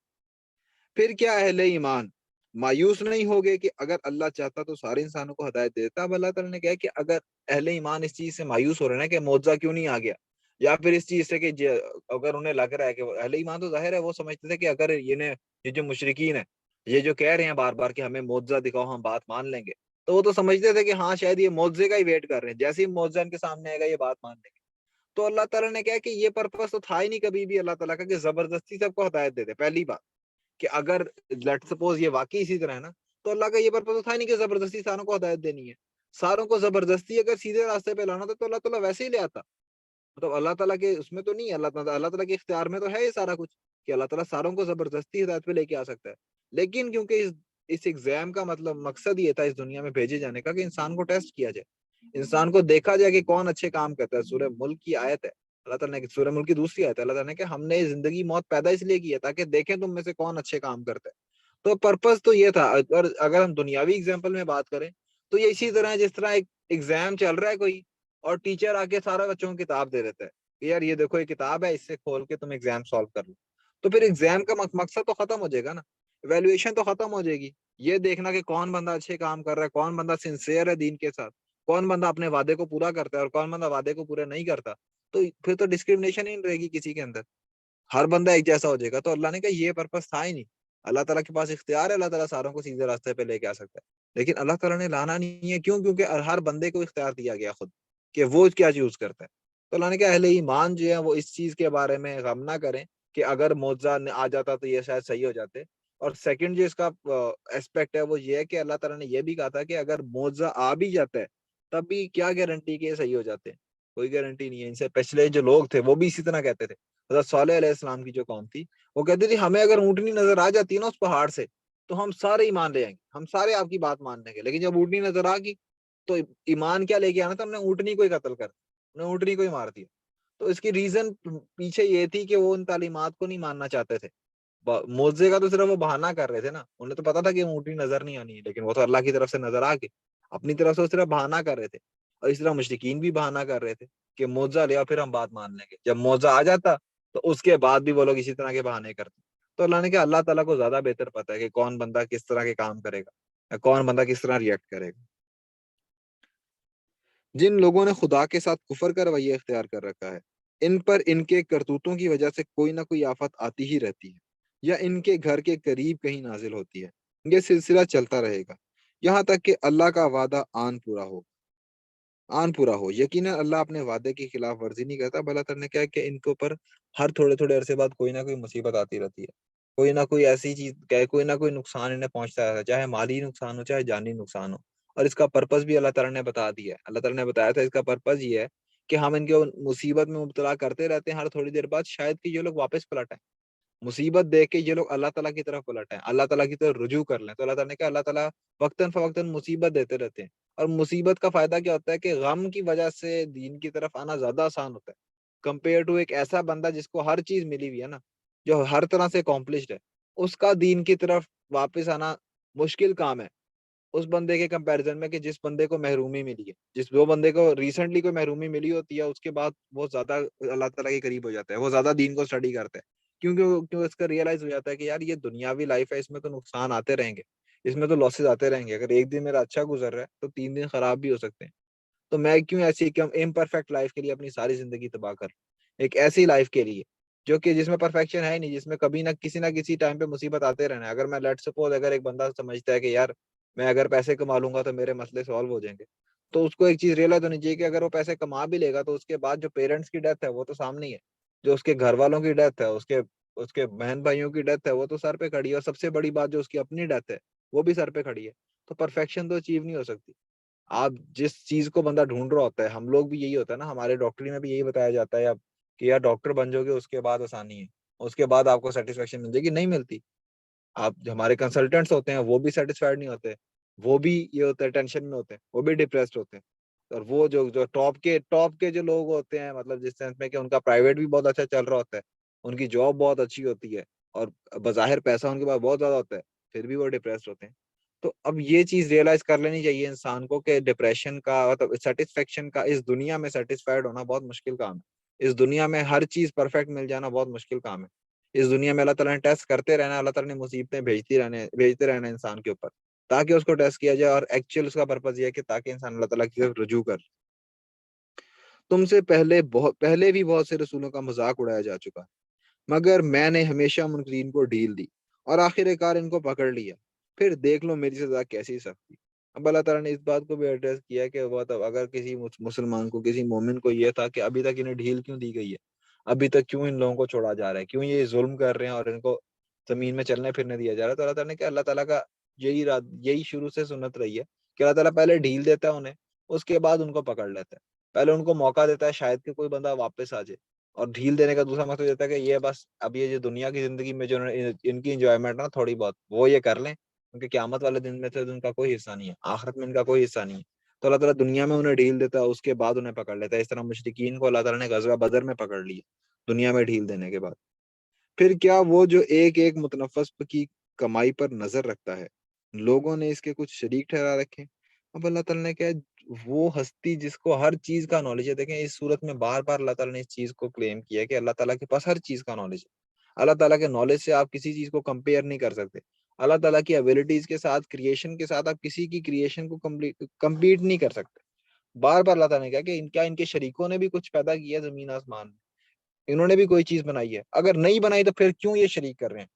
پھر کیا اہل ایمان مایوس نہیں ہوگے کہ اگر اللہ چاہتا تو سارے انسانوں کو ہدایت دیتا. اب اللہ تعالیٰ نے کہا کہ اگر اہل ایمان اس چیز سے مایوس ہو رہے ہیں کہ معجزہ کیوں نہیں آ گیا, یا پھر اس چیز سے کہ اگر انہیں لگ رہا ہے کہ اہل ایمان تو ظاہر ہے وہ سمجھتے تھے کہ اگر یہ جو مشرکین ہیں یہ جو کہہ رہے ہیں بار بار کہ ہمیں معجزہ دکھاؤ ہم بات مان لیں گے, تو وہ تو سمجھتے تھے کہ ہاں شاید یہ معجزے کا ہی ویٹ کر رہے ہیں, جیسے ہی معجزہ ان کے سامنے آئے گا یہ بات مان لیں گے. تو اللہ تعالیٰ نے کہا کہ یہ پرپس تو تھا ہی نہیں کبھی بھی اللہ تعالیٰ کا کہ زبردستی سب کو ہدایت دے دے. پہلی بات کہ اگر لیٹ سپوز یہ واقعی اسی طرح ہے نا, تو اللہ کا یہ پرپس تو تھا ہی نہیں کہ زبردستی ساروں کو ہدایت دینی ہے. ساروں کو زبردستی اگر سیدھے راستے پہ لانا تھا تو اللہ تعالیٰ ویسے ہی لے آتا. مطلب اللہ تعالیٰ کے اس میں تو نہیں, اللہ تعالیٰ کے اختیار میں تو ہے یہ سارا کچھ کہ اللہ تعالیٰ ساروں کو زبردستی ہدایت پہ لے کے آ سکتا ہے. لیکن کیونکہ اس ایگزام کا مطلب مقصد یہ تھا اس دنیا میں بھیجے جانے کا کہ انسان کو ٹیسٹ کیا جائے, انسان کو دیکھا جائے کہ کون اچھے کام کرتا ہے. سورہ ملک کی آیت ہے, اللہ تعالیٰ نے سورہ ملک کی دوسری آیت ہے, اللہ تعالیٰ نے کہ ہم نے زندگی موت پیدا اس لیے کی ہے تاکہ دیکھیں تم میں سے کون اچھے کام کرتا ہے. تو پرپس تو یہ تھا. اور اگر ہم دنیاوی ایگزامپل میں بات کریں تو یہ اسی طرح ہے جس طرح ایک ایگزام چل رہا ہے کوئی, اور ٹیچر آ کے سارا بچوں کو کتاب دے دیتا ہے کہ یار یہ دیکھو یہ کتاب ہے, اس سے کھول کے تم ایگزام سالو کر لو. تو پھر ایگزام کا مقصد تو ختم ہو جائے گا نا, ایویلویشن تو ختم ہو جائے گی. یہ دیکھنا کہ کون بندہ اچھے کام کر رہا ہے, کون بندہ سنسیئر ہے دین کے ساتھ, کون بندہ اپنے وعدے کو پورا کرتا ہے اور کون بندہ وعدے کو پورا نہیں کرتا. تو پھر تو ڈسکریمنیشن ہی نہیں رہے گی کسی کے اندر, ہر بندہ ایک جیسا ہو جائے گا. تو اللہ نے کہا یہ پرپس تھا ہی نہیں. اللہ تعالیٰ کے پاس اختیار ہے, اللہ تعالیٰ ساروں کو سیدھے راستے پہ لے کے آ سکتا ہے, لیکن اللہ تعالیٰ نے لانا نہیں ہے. کیوں؟ کیونکہ ہر بندے کو اختیار دیا گیا خود کہ وہ کیا چوز کرتا ہے. تو اللہ نے کہا اہل ایمان جو ہے وہ اس چیز کے بارے میں غم نہ کریں کہ اگر معجزہ آ جاتا تو یہ شاید صحیح ہو جاتے. اور سیکنڈ جو اس کا اسپیکٹ ہے وہ یہ ہے کہ اللہ تعالیٰ نے یہ بھی کہا تھا کہ اگر معجزہ آ بھی جاتا ہے تب بھی کیا گارنٹی کہ یہ صحیح ہو جاتے ہیں, کوئی گارنٹی نہیں ہے. ان سے پچھلے جو لوگ تھے وہ بھی اسی طرح کہتے تھے. حضرت صالح علیہ السلام کی جو قوم تھی وہ کہتی تھی ہمیں اگر اونٹنی نظر آ جاتی ہے نا اس پہاڑ سے تو ہم سارے ایمان لے آئیں گے, ہم سارے آپ کی بات مان لیں گے. لیکن جب اونٹنی نظر آ گئی تو ایمان کیا لے کے آنا تھا, ہم نے اونٹنی کو ہی قتل کر دیا, ہم نے اونٹنی کو ہی مار دیا. تو اس کی ریزن پیچھے یہ تھی کہ وہ ان تعلیمات کو نہیں ماننا چاہتے تھے. معجزے کا تو صرف وہ بہانہ کر رہے تھے نا, انہیں تو پتا تھا کہ اونٹنی نظر نہیں آنی ہے, لیکن وہ تو اللہ کی طرف سے نظر آ کے اپنی طرف سے وہ صرف بہانہ کر رہے تھے. اور اس طرح مشرکین بھی بہانہ کر رہے تھے کہ معجزہ لیا پھر ہم بات مان لیں گے. جب معجزہ آ جاتا تو اس کے بعد بھی وہ لوگ اسی طرح کے بہانے کرتے. تو اللہ نے کہا اللہ تعالیٰ کو زیادہ بہتر پتا ہے کہ کون بندہ کس طرح کے کام کرے گا یا کون بندہ کس طرح ریئیکٹ کرے گا. جن لوگوں نے خدا کے ساتھ کفر کا رویہ اختیار کر رکھا ہے, ان پر ان کے کرتوتوں کی وجہ سے کوئی نہ کوئی آفت آتی ہی رہتی ہے, یا ان کے گھر کے قریب کہیں نازل ہوتی ہے. یہ سلسلہ چلتا رہے گا یہاں تک کہ اللہ کا وعدہ آن پورا ہو. یقیناً اللہ اپنے وعدے کی خلاف ورزی نہیں کرتا. اللہ تعالیٰ نے کہا کہ ان کے اوپر ہر تھوڑے تھوڑے عرصے بعد کوئی نہ کوئی مصیبت آتی رہتی ہے, کوئی نہ کوئی ایسی چیز, کوئی نہ کوئی نقصان انہیں پہنچتا رہتا ہے, چاہے مالی نقصان ہو چاہے جانی نقصان ہو. اور اس کا پرپس بھی اللہ تعالیٰ نے بتا دیا ہے. اللہ تعالیٰ نے بتایا تھا اس کا پرپس یہ ہے کہ ہم ان کے مصیبت میں مبتلا کرتے رہتے ہیں ہر تھوڑی دیر بعد, شاید کہ یہ لوگ واپس پلٹ آئیں, مصیبت دیکھ کے یہ لوگ اللہ تعالیٰ کی طرف پلٹ آئیں, اللہ تعالیٰ کی طرف رجوع کر لیں. تو اللہ تعالیٰ نے کہا اللہ تعالیٰ وقتاً فوقتاً مصیبت دیتے رہتے ہیں. اور مصیبت کا فائدہ کیا ہوتا ہے کہ غم کی وجہ سے دین کی طرف آنا زیادہ آسان ہوتا ہے کمپیئر ٹو ایک ایسا بندہ جس کو ہر چیز ملی ہوئی ہے نا, جو ہر طرح سے اکمپلشڈ ہے. اس کا دین کی طرف واپس آنا مشکل کام ہے اس بندے کے کمپیریزن میں کہ جس بندے کو محرومی ملی ہے. جس وہ بندے کو ریسنٹلی کوئی محرومی ملی ہوتی ہے اس کے بعد وہ زیادہ اللہ تعالیٰ کے قریب ہو جاتا ہے, وہ زیادہ دین کو اسٹڈی کرتا ہے, کیوں اس کا ریئلائز ہو جاتا ہے کہ یار یہ دنیاوی لائف ہے, اس میں تو نقصان آتے رہیں گے, اس میں تو لاسز آتے رہیں گے. اگر ایک دن میرا اچھا گزر رہا ہے تو 3 دن خراب بھی ہو سکتے ہیں. تو میں کیوں ایسی امپرفیکٹ لائف کے لیے اپنی ساری زندگی تباہ کر ایک ایسی لائف کے لیے جو کہ جس میں پرفیکشن ہے نہیں, جس میں کبھی نہ کسی ٹائم پہ مصیبت آتے رہنا ہے. اگر میں لیٹ سپوز اگر ایک بندہ سمجھتا ہے کہ یار میں اگر پیسے کما لوں گا تو میرے مسئلے سالو ہو جائیں گے, تو اس کو ایک چیز ریئلائز ہونی چاہیے کہ اگر وہ پیسے کما بھی لے گا تو اس کے بعد جو پیرنٹس کی ڈیتھ ہے وہ تو سامنے ہی ہے, جو اس کے گھر والوں کی ڈیتھ ہے, اس کے بہن بھائیوں کی ڈیتھ ہے, وہ تو سر پہ کھڑی ہے. اور سب سے بڑی بات جو اس کی اپنی ڈیتھ ہے وہ بھی سر پہ کھڑی ہے. تو پرفیکشن تو اچیو نہیں ہو سکتی. آپ جس چیز کو بندہ ڈھونڈ رہا ہوتا ہے, ہم لوگ بھی یہی ہوتا ہے نا, ہمارے ڈاکٹری میں بھی یہی بتایا جاتا ہے اب کہ یار ڈاکٹر بن جاؤ گے اس کے بعد آسانی ہے, اس کے بعد آپ کو سیٹسفیکشن مل جائے گی. نہیں ملتی. آپ ہمارے کنسلٹنٹس ہوتے ہیں وہ بھی سیٹسفائڈ نہیں ہوتے, وہ بھی یہ ہوتا ہے ٹینشن میں ہوتے ہیں, وہ بھی ڈپریسڈ ہوتے ہیں. اور وہ جو ٹاپ کے جو لوگ ہوتے ہیں, مطلب جس سینس میں کہ ان کا پرائیویٹ بھی بہت اچھا چل رہا ہوتا ہے, ان کی جاب بہت اچھی ہوتی ہے اور بظاہر پیسہ ان کے پاس بہت زیادہ ہوتا ہے, پھر بھی وہ ڈپریسڈ ہوتے ہیں. تو اب یہ چیز ریئلائز کر لینی چاہیے انسان کو کہ ڈپریشن کا مطلب سیٹسفیکشن کا, اس دنیا میں سیٹسفائڈ ہونا بہت مشکل کام ہے. اس دنیا میں ہر چیز پرفیکٹ مل جانا بہت مشکل کام ہے. اس دنیا میں اللہ تعالیٰ نے ٹیسٹ کرتے رہنا, اللہ تعالیٰ نے مصیبتیں بھیجتے رہنا انسان کے اوپر تاکہ اس کو ٹیسٹ کیا جائے. اور ایکچوئل اس کا پرپز یہ ہے کہ تاکہ انسان اللہ تعالیٰ کی طرف رجوع کر. تم سے پہلے بھی بہت سے رسولوں کا مذاق اڑایا جا چکا ہے, مگر میں نے ہمیشہ منکرین کو ڈھیل دی اور آخر کار ان کو پکڑ لیا. پھر دیکھ لو میری سزا کیسی سخت تھی. اب اللہ تعالیٰ نے اس بات کو بھی ایڈریس کیا کہ وہ اگر کسی مسلمان کو, کسی مومن کو یہ تھا کہ ابھی تک انہیں ڈھیل کیوں دی گئی ہے, ابھی تک کیوں ان لوگوں کو چھوڑا جا رہا ہے, کیوں یہ ظلم کر رہے ہیں اور ان کو زمین میں چلنے پھرنے دیا جا رہا ہے. تو اللہ تعالیٰ نے کہ اللہ تعالیٰ کا یہی شروع سے سنت رہی ہے کہ اللہ تعالیٰ پہلے ڈھیل دیتا ہے انہیں, اس کے بعد ان کو پکڑ لیتا ہے. پہلے ان کو موقع دیتا ہے شاید کہ کوئی بندہ واپس آ جائے, اور ڈھیل دینے کا دوسرا مقصد دیتا ہے کہ یہ بس اب یہ جو دنیا کی زندگی میں جو ان کی انجوائمنٹ نا تھوڑی بہت وہ یہ کر لیں, کیونکہ قیامت والے دن میں سے ان کا کوئی حصہ نہیں ہے, آخرت میں ان کا کوئی حصہ نہیں ہے. تو اللہ تعالیٰ دنیا میں انہیں ڈھیل دیتا ہے, اس کے بعد انہیں پکڑ لیتا ہے. اس طرح مشرکین کو اللہ تعالیٰ نے غزوہ بدر میں پکڑ لیا دنیا میں ڈھیل دینے کے بعد. پھر کیا وہ جو ایک ایک متنفس کی کمائی پر نظر رکھتا ہے, لوگوں نے اس کے کچھ شریک ٹھہرا رکھے. اب اللہ تعالیٰ نے کہا وہ ہستی جس کو ہر چیز کا نالج ہے. دیکھیں اس صورت میں بار بار اللہ تعالیٰ نے اس چیز کو کلیم کیا ہے کہ اللہ تعالیٰ کے پاس ہر چیز کا نالج ہے. اللہ تعالیٰ کے نالج سے آپ کسی چیز کو کمپیئر نہیں کر سکتے. اللہ تعالیٰ کی ایبلٹیز کے ساتھ, کریشن کے ساتھ آپ کسی کی کریشن کو کمپلیٹ نہیں کر سکتے. بار بار اللہ تعالیٰ نے کہا کہ ان کے شریکوں نے بھی کچھ پیدا کیا زمین آسمان میں, انہوں نے بھی کوئی چیز بنائی ہے. اگر نہیں بنائی تو پھر کیوں یہ شریک کر رہے ہیں,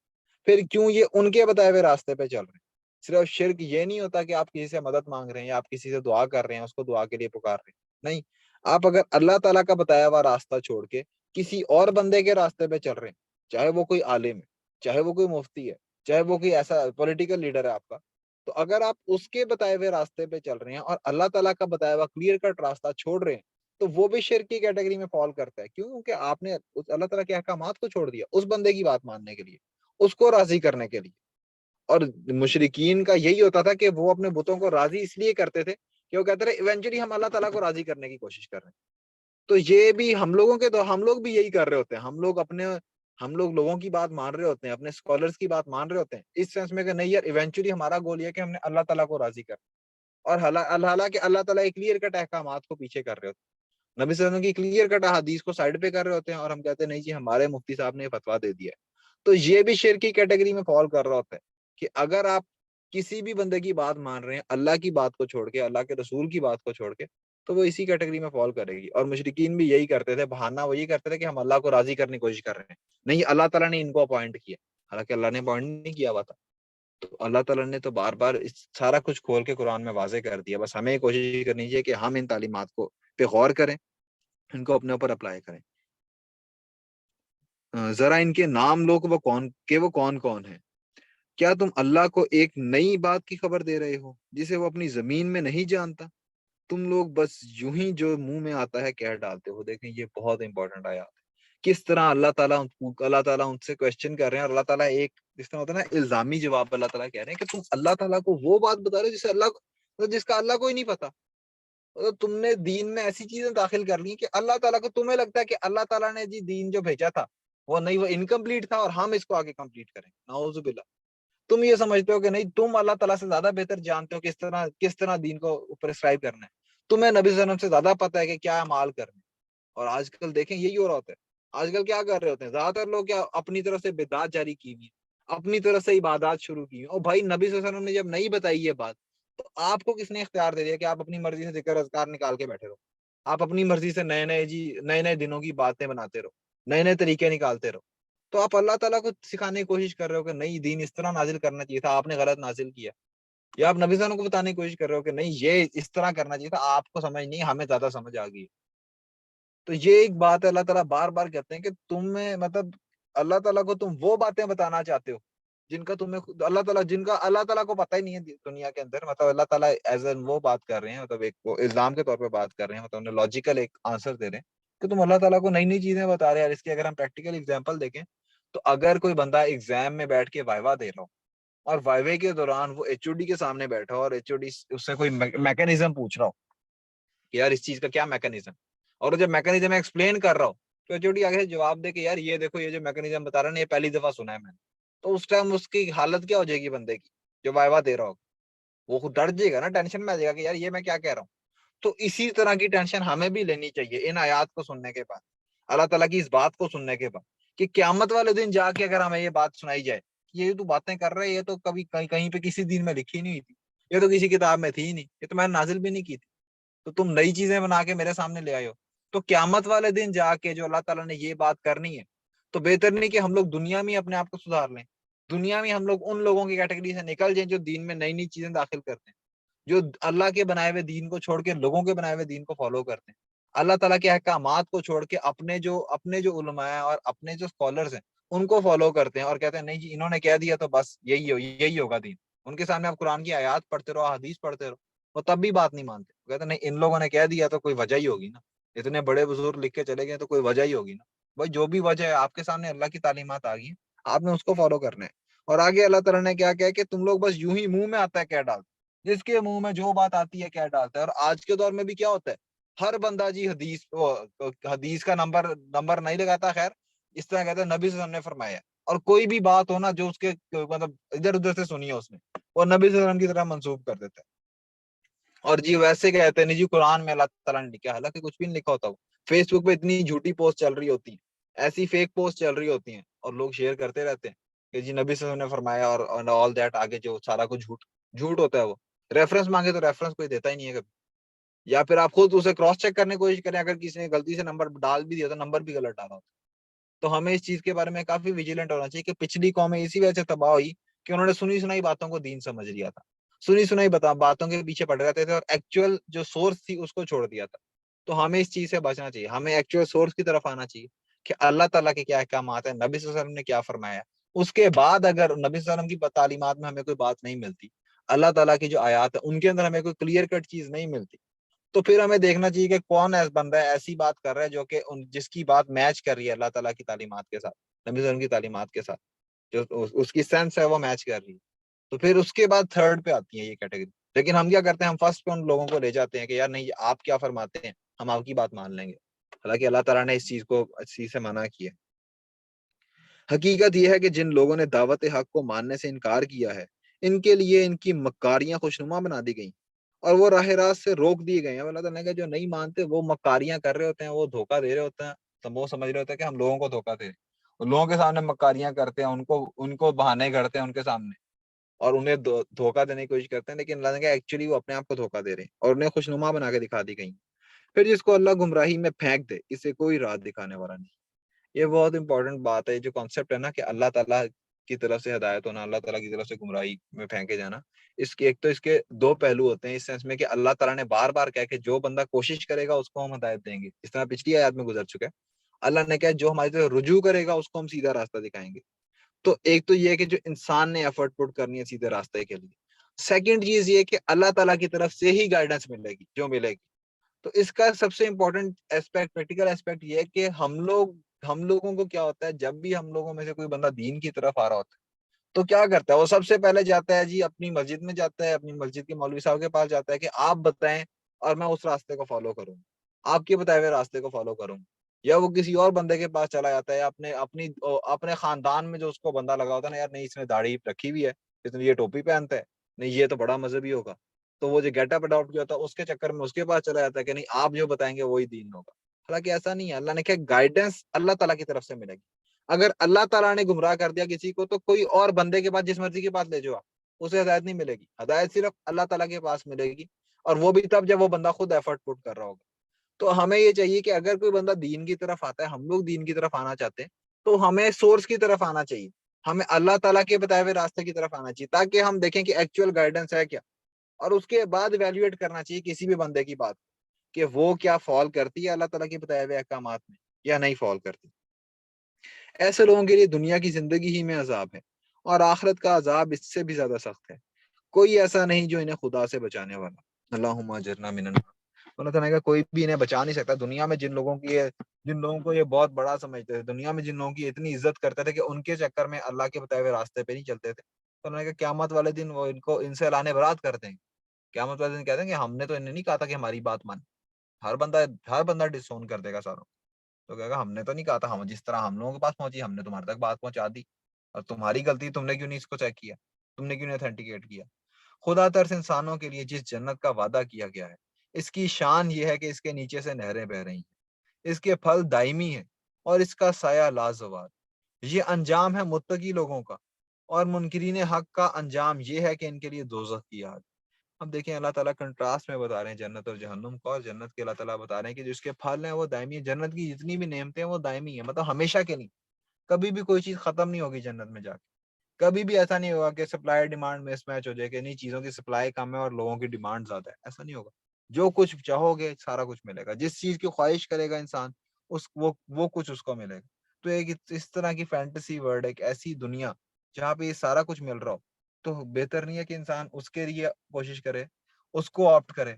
پھر کیوں یہ ان کے بتائے ہوئے راستے پہ چل رہے ہیں. صرف شرک یہ نہیں ہوتا کہ آپ کسی سے مدد مانگ رہے ہیں یا آپ کسی سے دعا کر رہے ہیں, اس کو دعا کے لیے پکار رہے ہیں. نہیں, آپ اگر اللہ تعالیٰ کا بتایا ہوا راستہ چھوڑ کے کسی اور بندے کے راستے پہ چل رہے ہیں, چاہے وہ کوئی عالم ہے, چاہے وہ کوئی مفتی ہے, چاہے وہ کوئی ایسا پولیٹیکل لیڈر ہے آپ کا, تو اگر آپ اس کے بتائے ہوئے راستے پہ چل رہے ہیں اور اللہ تعالیٰ کا بتایا ہوا کلیئر کٹ راستہ چھوڑ رہے ہیں, تو وہ بھی شرک کی کیٹیگری میں فال کرتا ہے. کیوں؟ کیونکہ آپ نے اللہ تعالیٰ کے احکامات کو چھوڑ دیا اس بندے کی بات ماننے کے لیے, اس کو راضی کرنے کے لیے. اور مشرکین کا یہی ہوتا تھا کہ وہ اپنے بتوں کو راضی اس لیے کرتے تھے کہ وہ کہتے تھے ایونچولی ہم اللہ تعالیٰ کو راضی کرنے کی کوشش کر رہے ہیں. تو یہ بھی ہم لوگوں کے تو ہم لوگ بھی یہی کر رہے ہوتے ہیں. ہم لوگ لوگوں کی بات مان رہے ہوتے ہیں, اپنے اسکالرس کی بات مان رہے ہوتے ہیں اس سینس میں کہ نہیں یار ایونچولی ہمارا گول یہ ہے کہ ہم نے اللہ تعالیٰ کو راضی کرنا. اور حالانکہ اللہ تعالیٰ ایک کلیئر کٹ احکامات کو پیچھے کر رہے ہوتے ہیں, نبی صلی اللہ علیہ وسلم کی کلیئر کٹ حدیث کو سائڈ پہ کر رہے ہوتے ہیں, اور ہم کہتے ہیں نہیں جی ہمارے مفتی صاحب نے فتویٰ دے دیا ہے. تو یہ بھی شرک کی کیٹیگری میں فال کر رہا ہوتا ہے کہ اگر آپ کسی بھی بندے کی بات مان رہے ہیں اللہ کی بات کو چھوڑ کے, اللہ کے رسول کی بات کو چھوڑ کے, تو وہ اسی کیٹیگری میں فال کرے گی. اور مشرکین بھی یہی کرتے تھے, بہانہ وہی کرتے تھے کہ ہم اللہ کو راضی کرنے کی کوشش کر رہے ہیں. نہیں, اللہ تعالیٰ نے ان کو اپوائنٹ کیا, حالانکہ اللہ نے اپوائنٹ نہیں کیا ہوا تھا. تو اللہ تعالیٰ نے تو بار بار سارا کچھ کھول کے قرآن میں واضح کر دیا. بس ہمیں کوشش کرنی چاہیے کہ ہم ان تعلیمات کو پہ غور کریں, ان کو اپنے اوپر اپلائی کریں. ذرا ان کے نام لو کہ وہ کون کون ہیں. کیا تم اللہ کو ایک نئی بات کی خبر دے رہے ہو جسے وہ اپنی زمین میں نہیں جانتا؟ تم لوگ بس یوں ہی جو منہ میں آتا ہے کہہ ڈالتے ہو. دیکھیں یہ بہت امپورٹنٹ آیات ہے, کس طرح اللہ تعالیٰ ان سے کوشچن کر رہے ہیں, اور اللہ تعالیٰ ایک جس طرح ہوتا ہے نا الزامی جواب, اللہ تعالیٰ کہہ رہے ہیں کہ تم اللہ تعالیٰ کو وہ بات بتا رہے ہو جس کا اللہ کو ہی نہیں پتا. تم نے دین میں ایسی چیزیں داخل کر لی کہ اللہ تعالیٰ کو تمہیں لگتا ہے کہ اللہ تعالیٰ نے جی دین جو بھیجا تھا وہ نہیں, وہ انکمپلیٹ تھا اور ہم اس کو آگے کمپلیٹ کریں. نعوذ باللہ. تم یہ سمجھتے ہو کہ نہیں تم اللہ تعالیٰ سے زیادہ بہتر جانتے ہو کس طرح دین کو پرسکرائب کرنا ہے, تمہیں نبی صلی اللہ علیہ وسلم سے زیادہ پتا ہے کہ کیا اعمال کرنے. اور آج کل دیکھیں یہی ہو رہا ہوتا ہے. آج کل کیا کر رہے ہوتے ہیں زیادہ تر لوگ, کیا اپنی طرف سے بدعات جاری کی ہوئی, اپنی طرف سے عبادات شروع کی. اور بھائی نبی صلی اللہ علیہ وسلم نے جب نہیں بتائی یہ بات, تو آپ کو کس نے اختیار دے دیا کہ آپ اپنی مرضی سے ذکر اذکار نکال کے بیٹھے رہو, آپ اپنی مرضی سے نئے نئے دنوں کی باتیں بناتے رہو, نئے نئے طریقے نکالتے رہو. تو آپ اللہ تعالیٰ کو سکھانے کی کوشش کر رہے ہو کہ نہیں دین اس طرح نازل کرنا چاہیے تھا, آپ نے غلط نازل کیا. یا آپ نبی صلی اللہ علیہ وسلم کو بتانے کی کوشش کر رہے ہو کہ نہیں یہ اس طرح کرنا چاہیے تھا, آپ کو سمجھ نہیں, ہمیں زیادہ سمجھ آ گئی. تو یہ ایک بات ہے, اللہ تعالیٰ بار بار کہتے ہیں کہ تمہیں مطلب اللہ تعالیٰ کو تم وہ باتیں بتانا چاہتے ہو جن کا اللہ تعالیٰ کو پتہ ہی نہیں ہے دنیا کے اندر. مطلب اللہ تعالیٰ ایز این وہ بات کر رہے ہیں, مطلب ایک وہ الزام کے طور پہ بات کر رہے ہیں, مطلب لاجیکل ایک آنسر دے رہے ہیں کہ تم اللہ تعالیٰ کو نئی نئی چیزیں بتا رہے ہیں. اس کی اگر ہم پریکٹیکل اگزامپل دیکھیں تو اگر کوئی بندہ ایگزام میں بیٹھ کے وائوا دے رہا ہو, اور وائوے کے دوران وہ ایچ او ڈی کے سامنے بیٹھا ہو, اور ایچ او ڈی اس سے کوئی میکینزم پوچھ رہا ہو کہ یار اس چیز کا کیا میکینزم, اور جب میکینزم ایکسپلین کر رہا ہو تو ایچ او ڈی آگے سے جواب دے کہ یار یہ دیکھو یہ جو میکینزم بتا رہا ہے نا یہ پہلی دفعہ سنا ہے میں نے. تو اس ٹائم اس کی حالت کیا ہو جائے گی بندے کی جو وائوا دے رہا ہو, وہ خود ڈر جائے گا نا, ٹینشن میں آ جائے گا کہ یار یہ میں کیا کہہ رہا ہوں. تو اسی طرح کی ٹینشن ہمیں بھی لینی چاہیے ان آیات کو سننے کے بعد, اللہ تعالیٰ کی اس بات کو سننے کے بعد, کہ قیامت والے دن جا کے اگر ہمیں یہ بات سنائی جائے یہ تو باتیں کر رہے, یہ تو کبھی کہیں پہ کسی دین میں لکھی نہیں ہوئی تھی, یہ تو کسی کتاب میں تھی ہی نہیں, یہ تو میں نے نازل بھی نہیں کی تھی, تو تم نئی چیزیں بنا کے میرے سامنے لے آئے ہو. تو قیامت والے دن جا کے جو اللہ تعالیٰ نے یہ بات کرنی ہے, تو بہتر نہیں کہ ہم لوگ دنیا میں اپنے آپ کو سدھار لیں, دنیا میں ہم لوگ ان لوگوں کی کیٹیگری سے نکل جائیں جو دین میں نئی نئی چیزیں داخل کرتے ہیں, جو اللہ کے بنائے ہوئے دین کو چھوڑ کے لوگوں کے بنائے ہوئے دین کو فالو کرتے ہیں, اللہ تعالیٰ کے احکامات کو چھوڑ کے اپنے جو علماء ہیں اور اپنے جو اسکالرز ہیں ان کو فالو کرتے ہیں, اور کہتے ہیں نہیں جی انہوں نے کہہ دیا تو بس یہی ہوگا دین. ان کے سامنے آپ قرآن کی آیات پڑھتے رہو, حدیث پڑھتے رہو, وہ تب بھی بات نہیں مانتے. کہتے ہیں نہیں ان لوگوں نے کہہ دیا تو کوئی وجہ ہی ہوگی نا, اتنے بڑے بزرگ لکھ کے چلے گئے تو کوئی وجہ ہی ہوگی نا. بھائی جو بھی وجہ ہے آپ کے سامنے اللہ کی تعلیمات آ گئی, آپ نے اس کو فالو کرنا ہے. اور آگے اللہ تعالیٰ نے کیا کہا کہ تم لوگ بس یوں ہی منہ میں آتا ہے کہہ ڈالتے, جس کے منہ میں جو بات آتی ہے کہہ ڈالتا ہے. اور آج کے دور میں بھی کیا ہوتا ہے, ہر بندہ جی حدیث کا نمبر نہیں لگاتا, خیر اس طرح کہتا ہے نبی صلی اللہ علیہ وسلم نے فرمایا, اور کوئی بھی بات ہو نا جو اس کے مطلب ادھر ادھر سے سنی ہے اس نے, وہ نبی صلی اللہ علیہ وسلم کی طرح منسوب کر دیتا ہے. اور جی ویسے کہتے ہیں نہیں جی قرآن میں اللہ تعالیٰ نے لکھا, حالانکہ کچھ بھی نہیں لکھا ہوتا. وہ فیس بک پہ اتنی جھوٹی پوسٹ چل رہی ہوتی ہیں, ایسی فیک پوسٹ چل رہی ہوتی ہیں, اور لوگ شیئر کرتے رہتے ہیں کہ جی نبی صلی اللہ علیہ وسلم نے فرمایا, اور آل دیٹ آگے جو سارا کچھ جھوٹ ہوتا ہے. وہ ریفرنس مانگے تو ریفرنس کوئی دیتا ہی نہیں ہے کبھی, یا پھر آپ خود اسے کراس چیک کرنے کی کوشش کریں, اگر کسی نے غلطی سے نمبر ڈال بھی دیا تو نمبر بھی غلط ڈالا ہوتا. تو ہمیں اس چیز کے بارے میں کافی ویجیلنٹ ہونا چاہیے کہ پچھلی قومیں اسی وجہ سے تباہ ہوئی کہ انہوں نے سنی سنائی باتوں کو دین سمجھ لیا تھا, سنی سنائی باتوں کے پیچھے پڑ رہتے تھے, اور ایکچوئل جو سورس تھی اس کو چھوڑ دیا تھا. تو ہمیں اس چیز سے بچنا چاہیے, ہمیں ایکچوئل سورس کی طرف آنا چاہیے کہ اللہ تعالیٰ کے کیا احکامات ہیں, نبی صلی اللہ علیہ وسلم نے کیا فرمایا. اس کے بعد اگر نبی صلی اللہ علیہ وسلم کی تعلیمات میں ہمیں کوئی بات نہیں ملتی, اللہ تعالیٰ کی جو آیات ہے ان کے اندر ہمیں کوئی کلیئر کٹ چیز نہیں ملتی, تو پھر ہمیں دیکھنا چاہیے کہ کون بندہ ہے ایسی بات کر رہا ہے جو کہ جس کی بات میچ کر رہی ہے اللہ تعالیٰ کی تعلیمات کے ساتھ, نبی صلی اللہ علیہ وسلم کی تعلیمات کے ساتھ, جو اس کی سینس ہے وہ میچ کر رہی ہے. تو پھر اس کے بعد تھرڈ پہ آتی ہے یہ کیٹیگری. لیکن ہم کیا کرتے ہیں, ہم فرسٹ پہ ان لوگوں کو لے جاتے ہیں کہ یار نہیں آپ کیا فرماتے ہیں, ہم آپ کی بات مان لیں گے, حالانکہ اللہ تعالیٰ نے اس چیز سے منع کیا. حقیقت یہ ہے کہ جن لوگوں نے دعوت حق کو ماننے سے انکار کیا ہے, ان کے لیے ان کی مکاریاں خوشنما بنا دی گئیں اور وہ راہ راست سے روک دیے گئے ہیں. اللہ تعالیٰ نے کہا جو نہیں مانتے وہ مکاریاں کر رہے ہوتے ہیں, وہ دھوکہ دے رہے ہوتے ہیں, تو وہ سمجھ رہے ہوتے ہیں کہ ہم لوگوں کو دھوکہ دے رہے ہیں, لوگوں کے سامنے مکاریاں کرتے ہیں, ان کو بہانے کرتے ہیں ان کے سامنے, اور انہیں دھوکہ دینے کی کوشش کرتے ہیں, لیکن اللہ نے کہا ایکچولی وہ اپنے آپ کو دھوکہ دے رہے ہیں اور انہیں خوشنما بنا کے دکھا دی گئی. پھر جس کو اللہ گمراہی میں پھینک دے اسے کوئی راہ دکھانے والا نہیں. یہ بہت امپورٹنٹ بات ہے, جو کانسیپٹ ہے نا کہ اللہ تعالیٰ کی طرف سے ہدایت ہونا, اللہ تعالیٰ کی طرف سے گمراہی میں پھینکے جانا, ایک تو اس کے دو پہلو ہوتے ہیں, اس سینس میں کہ اللہ تعالیٰ نے بار بار کہا کہ جو بندہ کوشش کرے گا اس کو ہم ہدایت دیں گے, اس طرح پچھلی آیات میں گزر چکا ہے. اللہ نے کہا جو ہماری طرف رجوع کرے گا اس کو ہم سیدھا راستہ دکھائیں گے. تو ایک تو یہ کہ جو انسان نے ایفرٹ پٹ کرنی ہے سیدھے راستے کے لیے. سیکنڈ چیز یہ کہ اللہ تعالیٰ کی طرف سے ہی گائیڈنس ملے گی جو ملے گی. تو اس کا سب سے امپورٹنٹ ایسپیکٹ, پریکٹیکل ایسپیکٹ یہ ہے کہ ہم لوگوں کو کیا ہوتا ہے, جب بھی ہم لوگوں میں سے کوئی بندہ دین کی طرف آ رہا ہوتا ہے تو کیا کرتا ہے, وہ سب سے پہلے جاتا ہے جی اپنی مسجد میں جاتا ہے, اپنی مسجد کے مولوی صاحب کے پاس جاتا ہے کہ آپ بتائیں اور میں اس راستے کو فالو کروں, آپ کے بتائے ہوئے راستے کو فالو کروں. یا وہ کسی اور بندے کے پاس چلا جاتا ہے, اپنے خاندان میں جو اس کو بندہ لگا ہوتا ہے نا, یار نہیں اس نے داڑھی رکھی ہوئی ہے, اس نے یہ ٹوپی پہنتا ہے, نہیں یہ تو بڑا مذہبی ہوگا, تو وہ جو گیٹ اپ اڈاپٹ کیا ہوتا ہے اس کے چکر میں اس کے پاس چلا جاتا ہے کہ نہیں آپ جو بتائیں گے وہی دین ہوگا. حالانکہ ایسا نہیں ہے. اللہ نے کہا گائیڈنس اللہ تعالیٰ کی طرف سے ملے گی. اگر اللہ تعالیٰ نے گمراہ کر دیا کسی کو تو کوئی اور بندے کے پاس جس مرضی کے پاس لے جاؤ, اسے ہدایت نہیں ملے گی. ہدایت صرف اللہ تعالیٰ کے پاس ملے گی, اور وہ بھی تب جب وہ بندہ خود ایفرٹ پٹ کر رہا ہوگا. تو ہمیں یہ چاہیے کہ اگر کوئی بندہ دین کی طرف آتا ہے, ہم لوگ دین کی طرف آنا چاہتے ہیں, تو ہمیں سورس کی طرف آنا چاہیے, ہمیں اللہ تعالیٰ کے بتائے ہوئے راستے کی طرف آنا چاہیے, تاکہ ہم دیکھیں کہ ایکچوئل گائیڈنس ہے کیا, اور اس کے بعد ایویلویٹ کرنا چاہیے کسی بھی بندے کی بات کہ وہ کیا فال کرتی ہے اللہ تعالیٰ کے بتائے ہوئے احکامات میں یا نہیں فال کرتی. ایسے لوگوں کے لیے دنیا کی زندگی ہی میں عذاب ہے, اور آخرت کا عذاب اس سے بھی زیادہ سخت ہے. کوئی ایسا نہیں جو انہیں خدا سے بچانے والا. اللہم اجرنا من النار. اللہ تعالیٰ نے کہا کوئی بھی انہیں بچا نہیں سکتا. دنیا میں جن لوگوں کو یہ بہت بڑا سمجھتے تھے, دنیا میں جن لوگوں کی اتنی عزت کرتے تھے کہ ان کے چکر میں اللہ کے بتائے ہوئے راستے پہ نہیں چلتے تھے, تو انہوں نے کہا قیامت والے دن وہ ان سے اعلان برات کرتے ہیں. قیامت والے دن کہتے ہیں کہ ہم نے تو انہیں نہیں کہا تھا کہ ہماری بات مان. ہر بندہ ڈسون کر دے گا ساروں. تو کہے گا ہم نے تو نہیں کہا تھا, ہم جس طرح ہم لوگوں کے پاس پہنچی ہم نے تمہارے تک بات پہنچا دی, اور تمہاری غلطی, تم نے کیوں نہیں اس کو چیک کیا, تم نے کیوں نہیں اتھینٹیکیٹ کیا. خدا ترس انسانوں کے لیے جس جنت کا وعدہ کیا گیا ہے, اس کی شان یہ ہے کہ اس کے نیچے سے نہریں بہ رہی ہیں, اس کے پھل دائمی ہیں اور اس کا سایہ لازوال. یہ انجام ہے متقی لوگوں کا, اور منکرین حق کا انجام یہ ہے کہ ان کے لیے دوزخ کی آگ. اب دیکھیں اللہ تعالیٰ کنٹراسٹ میں بتا رہے ہیں جنت اور جہنم کو, اور جنت کے اللہ تعالیٰ بتا رہے ہیں کہ جو اس کے پھل ہیں وہ دائمی ہیں. جنت کی جتنی بھی نعمتیں ہیں وہ دائمی ہیں, مطلب ہمیشہ کے نہیں, کبھی بھی کوئی چیز ختم نہیں ہوگی جنت میں جا کے. کبھی بھی ایسا نہیں ہوگا کہ سپلائی ڈیمانڈ میں میچ ہو جائے کہ نہیں چیزوں کی سپلائی کم ہے اور لوگوں کی ڈیمانڈ زیادہ ہے, ایسا نہیں ہوگا. جو کچھ چاہو گے سارا کچھ ملے گا, جس چیز کی خواہش کرے گا انسان وہ کچھ اس کو ملے گا. تو ایک اس طرح کی فینٹیسی ورلڈ, ایک ایسی دنیا جہاں پہ یہ سارا کچھ مل رہا ہو, تو بہتر نہیں ہے کہ انسان اس کے لیے کوشش کرے, اس کو آپٹ کرے,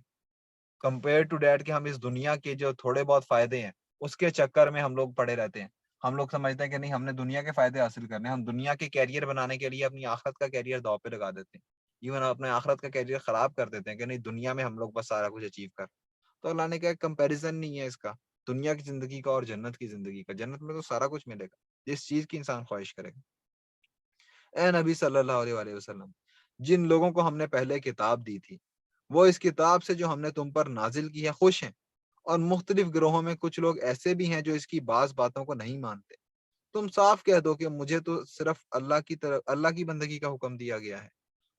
کمپیئر ٹو ڈیٹ کہ ہم اس دنیا کے جو تھوڑے بہت فائدے ہیں اس کے چکر میں ہم لوگ پڑے رہتے ہیں. ہم لوگ سمجھتے ہیں کہ نہیں ہم نے دنیا کے فائدے حاصل کرنے ہیں, ہم دنیا کے کیریئر بنانے کے لیے اپنی آخرت کا کیریئر داؤ پہ لگا دیتے ہیں, ایون اپنے آخرت کا کیریئر خراب کر دیتے ہیں کہ نہیں دنیا میں ہم لوگ بس سارا کچھ اچیو کر. تو اللہ نے کہا کمپیریزن نہیں ہے اس کا, دنیا کی زندگی کا اور جنت کی زندگی کا. جنت میں تو سارا کچھ ملے گا جس چیز کی انسان خواہش کرے گا. اے نبی صلی اللہ علیہ وآلہ وسلم, جن لوگوں کو ہم نے پہلے کتاب دی تھی وہ اس کتاب سے جو ہم نے تم پر نازل کی ہے خوش ہیں, اور مختلف گروہوں میں کچھ لوگ ایسے بھی ہیں جو اس کی بعض باتوں کو نہیں مانتے. تم صاف کہہ دو کہ مجھے تو صرف اللہ کی بندگی کا حکم دیا گیا ہے,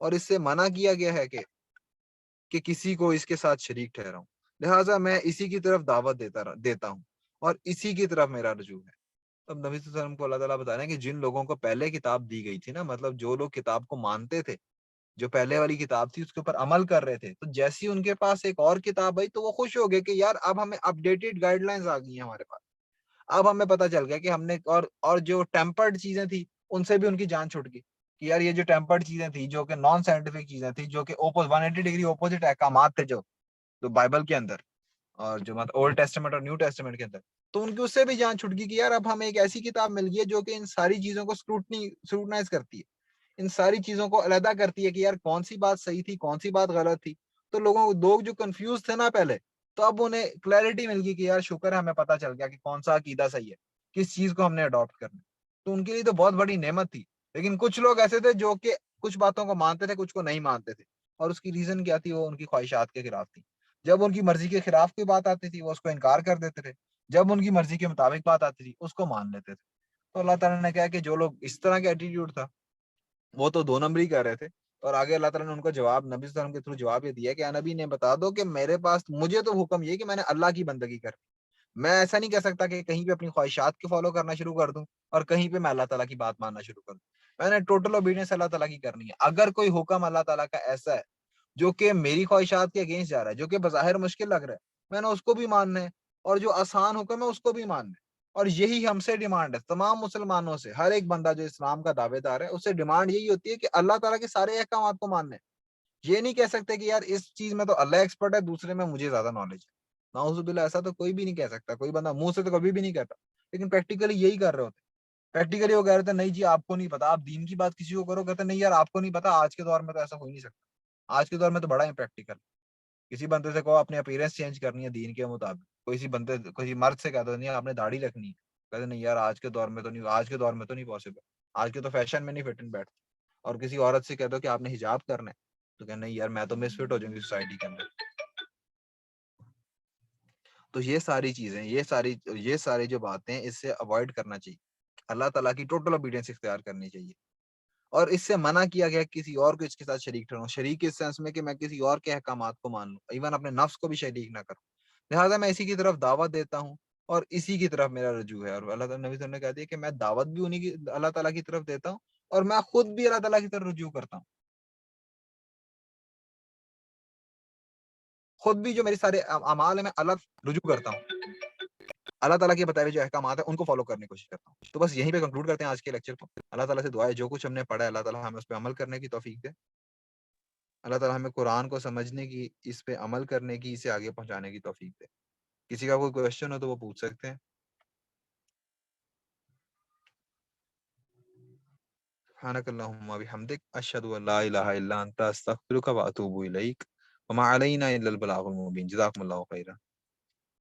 اور اس سے منع کیا گیا ہے کہ کسی کو اس کے ساتھ شریک ٹھہراؤں, لہٰذا میں اسی کی طرف دعوت دیتا ہوں اور اسی کی طرف میرا رجوع ہے. اب نبی صلی اللہ علیہ وسلم کو اللہ تعالیٰ بتا رہے ہیں کہ جن لوگوں کو پہلے کتاب دی گئی تھی نا, مطلب جو لوگ کتاب کو مانتے تھے, جو پہلے والی کتاب تھی اس کے اوپر عمل کر رہے تھے, تو جیسی ان کے پاس ایک اور کتاب آئی تو وہ خوش ہو گئے کہ یار اب ہمیں اپڈیٹڈ گائیڈ لائنز آ گئی ہیں ہمارے پاس. اب ہمیں پتہ چل گیا کہ ہم نے اور جو ٹیمپرڈ چیزیں تھی ان سے بھی ان کی جان چھوٹ گئی کہ یار یہ جو ٹیمپرڈ چیزیں تھی, جو کہ نان سائنٹیفک چیزیں تھی, جو کہ 180 ڈگری اپوزٹ احکامات تھے جو بائبل کے اندر, اور جو مطلب اولڈ ٹیسٹمنٹ اور نیو ٹیسٹمنٹ کے اندر, تو ان کی اس سے بھی جان چھوٹ گئی کہ یار اب ہمیں ایک ایسی کتاب مل گئی ہے جو کہ ان ساری چیزوں کو اسکروٹنائز کرتی ہے, ان ساری چیزوں کو علیحدہ کرتی ہے کہ یار کون سی بات صحیح تھی کون سی بات غلط تھی. تو لوگ جو کنفیوز تھے نا پہلے, تو اب انہیں کلیئرٹی مل گئی کہ یار شکر ہے ہمیں پتا چل گیا کہ کون سا عقیدہ صحیح ہے, کس چیز کو ہم نے اڈاپٹ کرنا. تو ان کے لیے تو بہت بڑی نعمت تھی. لیکن کچھ لوگ ایسے تھے جو کہ کچھ باتوں کو مانتے تھے, کچھ کو نہیں مانتے تھے, اور اس کی ریزن کیا تھی, وہ ان کی خواہشات کے خلاف تھی. جب ان کی مرضی کے خلاف کوئی بات آتی تھی وہ اس کو انکار کر دیتے تھے, جب ان کی مرضی کے مطابق بات آتی تھی اس کو مان لیتے تھے. تو اللہ تعالیٰ نے کہا کہ جو لوگ اس طرح کے ایٹیٹیوڈ تھا وہ تو 2 نمبری کر رہے تھے. اور آگے اللہ تعالیٰ نے ان کو جواب نبی صلی اللہ علیہ وسلم کے تھرو جواب یہ دیا کہ نبی نے بتا دو کہ میرے پاس مجھے تو حکم یہ کہ میں نے اللہ کی بندگی کر, میں ایسا نہیں کہہ سکتا کہ کہیں پہ اپنی خواہشات کو فالو کرنا شروع کر دوں اور کہیں پہ میں اللہ تعالیٰ کی بات ماننا شروع کر دوں. میں نے ٹوٹل اوبیڈینس اللہ تعالیٰ کی کرنی ہے. اگر کوئی حکم اللہ تعالیٰ کا ایسا ہے جو کہ میری خواہشات کے اگینسٹ جا رہا ہے, جو کہ بظاہر مشکل لگ رہا ہے, میں نے اس کو بھی ماننا ہے, اور جو آسان حکم ہے اس کو بھی ماننا ہے. اور یہی ہم سے ڈیمانڈ ہے, تمام مسلمانوں سے, ہر ایک بندہ جو اسلام کا دعوے دار ہے اس سے ڈیمانڈ یہی ہوتی ہے کہ اللہ تعالیٰ کے سارے احکامات کو ماننا ہے. یہ نہیں کہہ سکتے کہ یار اس چیز میں تو اللہ ایکسپرٹ ہے, دوسرے میں مجھے زیادہ نالج ہے. نعوذ باللہ, ایسا تو کوئی بھی نہیں کہہ سکتا, کوئی بندہ منہ سے تو کبھی بھی نہیں کہتا, لیکن پریکٹیکلی یہی کر رہے ہوتے. پریکٹیکلی وہ کہہ رہے تھے نہیں جی آپ کو نہیں پتا, آپ دین کی بات کسی کو کرو, کہتے نہیں یار آپ کو نہیں پتا, آج کے دور میں تو ایسا ہو ہی نہیں سکتا. آج کے دور میں تو بڑا امپریکٹیکل. کسی بندے سے کہو اپنی اپیرنس چینج کرنی ہے دین کے مطابق, کسی مرد سے کہہ دو نہیں آپ نے داڑھی رکھنی ہے, کہتے نہیں یار آج کے دور میں تو نہیں, آج کے دور میں تو نہیں پاسبل, آج کے تو فیشن میں نہیں فٹ ان بیٹھتے. اور کسی عورت سے کہہ دو کہ آپ نے حجاب کرنا ہے, تو کہ نہیں یار میں تو مس فٹ ہو جاؤں گی سوسائٹی کے اندر. تو یہ ساری چیزیں, یہ ساری جو باتیں اس سے اوائڈ کرنا چاہیے. اللہ تعالیٰ کی ٹوٹل اوبیڈینس اختیار کرنی چاہیے. اور اس سے منع کیا گیا کسی اور کو اس کے ساتھ شریک ٹھہراؤں, شریک اس سینس میں کہ میں کسی اور کے احکامات کو مان لوں, ایون اپنے نفس کو بھی شریک نہ کروں. لہٰذا میں اسی کی طرف دعوت دیتا ہوں اور اسی کی طرف میرا رجوع ہے. اور اللہ تعالیٰ نبی صلی اللہ علیہ وسلم نے کہا دیا کہ میں دعوت بھی انہیں کی اللہ تعالیٰ کی طرف دیتا ہوں اور میں خود بھی اللہ تعالیٰ کی طرف رجوع کرتا ہوں. خود بھی جو میرے سارے اعمال ہیں میں الگ رجوع کرتا ہوں, اللہ تعالیٰ کے بتائے ہوئے جو احکامات ہیں ان کو فالو کرنے کی کوشش کرتا ہوں. تو بس یہیں پہ کنکلوڈ کرتے ہیں آج کے لیکچر کو. اللہ تعالیٰ سے دعا ہے جو کچھ ہم نے پڑھا ہے اللہ تعالیٰ ہمیں اس پہ عمل کرنے کی توفیق دے. اللہ تعالیٰ ہمیں قرآن کو سمجھنے کی, اس پہ عمل کرنے کی, اسے آگے پہنچانے کی توفیق دے. کسی کا کوئی کوشچن ہو تو وہ پوچھ سکتے ہیں. سبحانک اللہم و بحمدک, اشہد ان لا الہ الا انت, استغفرک و اتوب الیک, وما علینا الا البلاغ المبین. جزاکم اللہ خیرا.